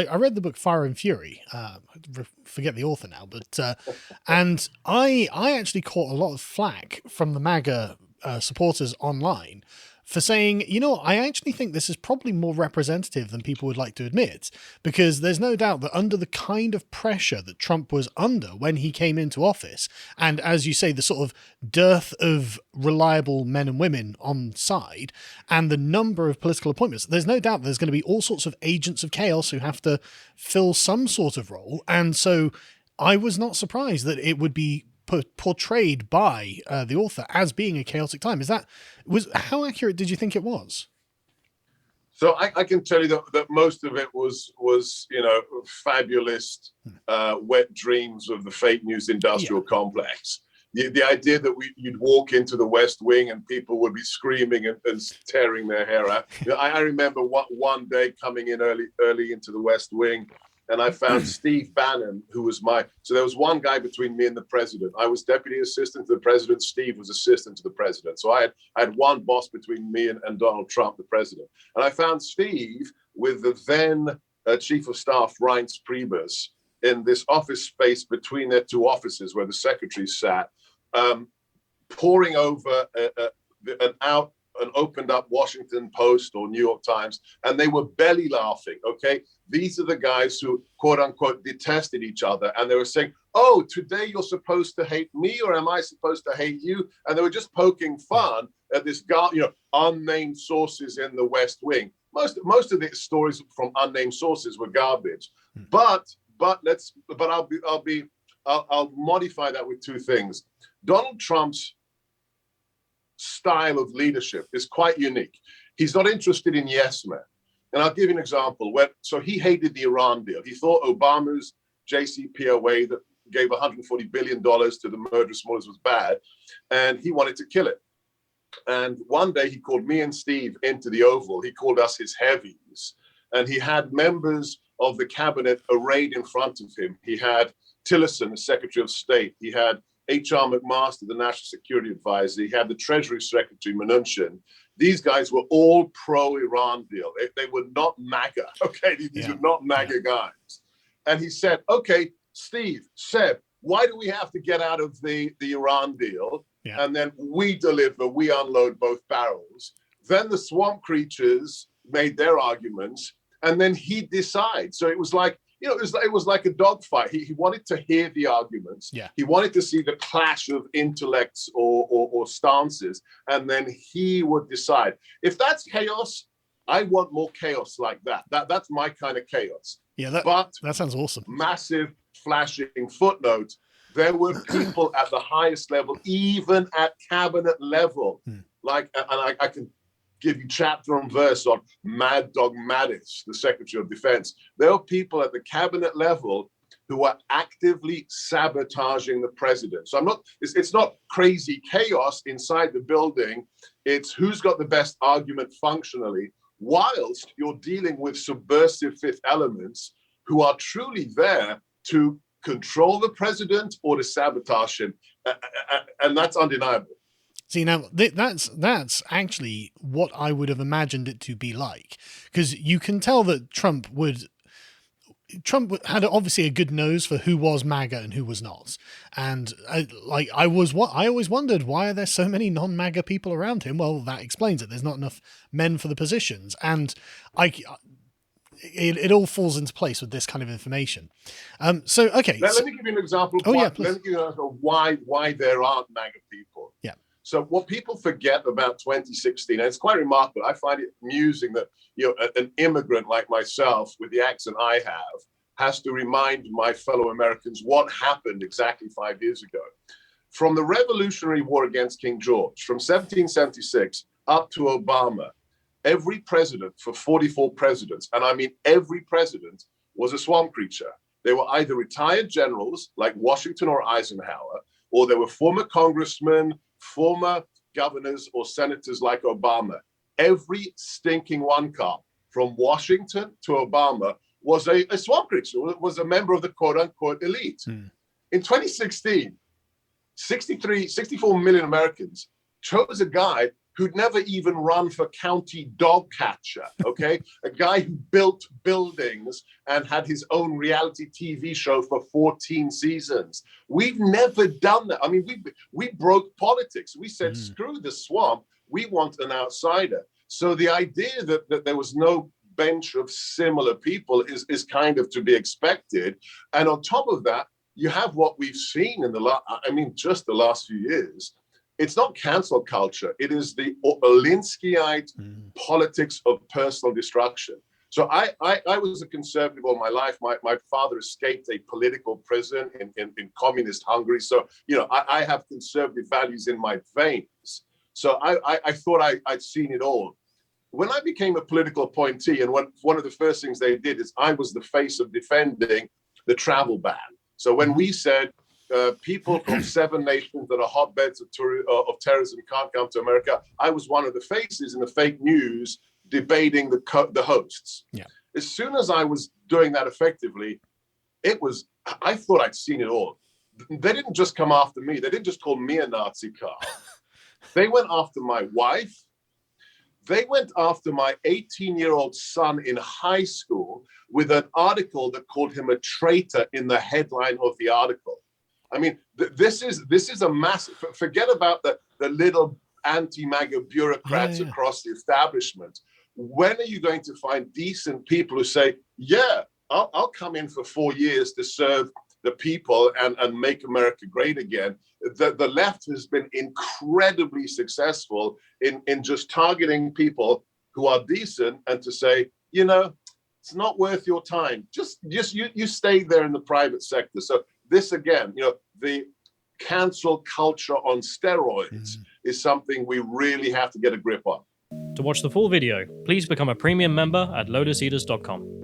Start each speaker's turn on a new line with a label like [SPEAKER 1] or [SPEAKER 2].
[SPEAKER 1] I read the book Fire and Fury. Forget the author now, but and I actually caught a lot of flack from the MAGA supporters online for saying, I actually think this is probably more representative than people would like to admit, because there's no doubt that under the kind of pressure that Trump was under when he came into office, and as you say, the sort of dearth of reliable men and women on side, and the number of political appointments, there's no doubt there's going to be all sorts of agents of chaos who have to fill some sort of role. And so I was not surprised that it would be portrayed by the author as being a chaotic time. How accurate did you think it was?
[SPEAKER 2] So I can tell you that most of it was fabulous, wet dreams of the fake news industrial complex. The idea that you'd walk into the West Wing and people would be screaming and tearing their hair out. I remember one day coming in early into the West Wing, and I found Steve Bannon, who was so there was one guy between me and the president. I was deputy assistant to the president. Steve was assistant to the president. So I had one boss between me and Donald Trump, the president. And I found Steve with the then chief of staff, Reince Priebus, in this office space between their two offices where the secretaries sat, poring over an opened up Washington Post or New York Times, and they were belly laughing, okay? These are the guys who, quote unquote, detested each other. And they were saying, oh, today you're supposed to hate me, or am I supposed to hate you? And they were just poking fun at this guy, unnamed sources in the West Wing. Most of the stories from unnamed sources were garbage. But I'll modify that with two things. Donald Trump's style of leadership is quite unique. He's not interested in yes men. And I'll give you an example. So he hated the Iran deal. He thought Obama's JCPOA that gave $140 billion to the murderous Mullahs was bad, and he wanted to kill it. And one day he called me and Steve into the Oval. He called us his heavies, and he had members of the cabinet arrayed in front of him. He had Tillerson, the Secretary of State. He had H.R. McMaster, the National Security Advisor. He had the Treasury Secretary, Mnuchin. These guys were all pro-Iran deal. They were not MAGA, okay? These were not MAGA guys. And he said, okay, Seb, why do we have to get out of the Iran deal? Yeah. And then we deliver, we unload both barrels. Then the swamp creatures made their arguments, and then he decides. So it was like, it was like a dogfight. He wanted to hear the arguments. Yeah. He wanted to see the clash of intellects or stances, and then he would decide. If that's chaos, I want more chaos like that. That's my kind of chaos.
[SPEAKER 1] Yeah, that sounds awesome.
[SPEAKER 2] Massive flashing footnote. There were people at the highest level, even at cabinet level, and I can give you chapter and verse on Mad Dog Mattis, the Secretary of Defense. There are people at the cabinet level who are actively sabotaging the president. So it's not crazy chaos inside the building. It's who's got the best argument functionally, whilst you're dealing with subversive fifth elements who are truly there to control the president or to sabotage him. And that's undeniable.
[SPEAKER 1] See, now that's actually what I would have imagined it to be like, because you can tell that Trump had obviously a good nose for who was MAGA and who was not, and I always wondered, why are there so many non-MAGA people around him? Well, that explains it. There's not enough men for the positions, and it all falls into place with this kind of information. So okay,
[SPEAKER 2] let me give you an example. Let me give you an example of why there aren't MAGA people.
[SPEAKER 1] Yeah.
[SPEAKER 2] So what people forget about 2016, and it's quite remarkable, I find it amusing that an immigrant like myself with the accent I have has to remind my fellow Americans what happened exactly 5 years ago. From the Revolutionary War against King George, from 1776 up to Obama, every president for 44 presidents, and I mean every president, was a swamp creature. They were either retired generals like Washington or Eisenhower, or they were former congressmen, former governors or senators like Obama. Every stinking one cop from Washington to Obama was a swamp creature, was a member of the quote unquote elite. In 2016, 64 million Americans chose a guy who'd never even run for county dog catcher, okay? A guy who built buildings and had his own reality TV show for 14 seasons. We've never done that. I mean, we broke politics. We said, screw the swamp. We want an outsider. So the idea that there was no bench of similar people is kind of to be expected. And on top of that, you have what we've seen in just the last few years. It's not cancel culture. It is the Alinskyite politics of personal destruction. So I was a conservative all my life. My father escaped a political prison in communist Hungary. So, I have conservative values in my veins. So I thought I'd seen it all. When I became a political appointee, and one of the first things they did is I was the face of defending the travel ban. So when we said people from 7 nations that are hotbeds of terrorism can't come to America, I was one of the faces in the fake news debating the hosts. Yeah. As soon as I was doing that effectively, I thought I'd seen it all. They didn't just come after me. They didn't just call me a Nazi, Carl. They went after my wife. They went after my 18-year-old son in high school with an article that called him a traitor in the headline of the article. I mean, this is a massive. Forget about the little anti-MAGA bureaucrats across the establishment. When are you going to find decent people who say, yeah, I'll come in for 4 years to serve the people and make America great again? The left has been incredibly successful in just targeting people who are decent and to say, it's not worth your time. Just you stay there in the private sector. So this again, the cancel culture on steroids is something we really have to get a grip on.
[SPEAKER 3] To watch the full video, please become a premium member at lotuseaters.com.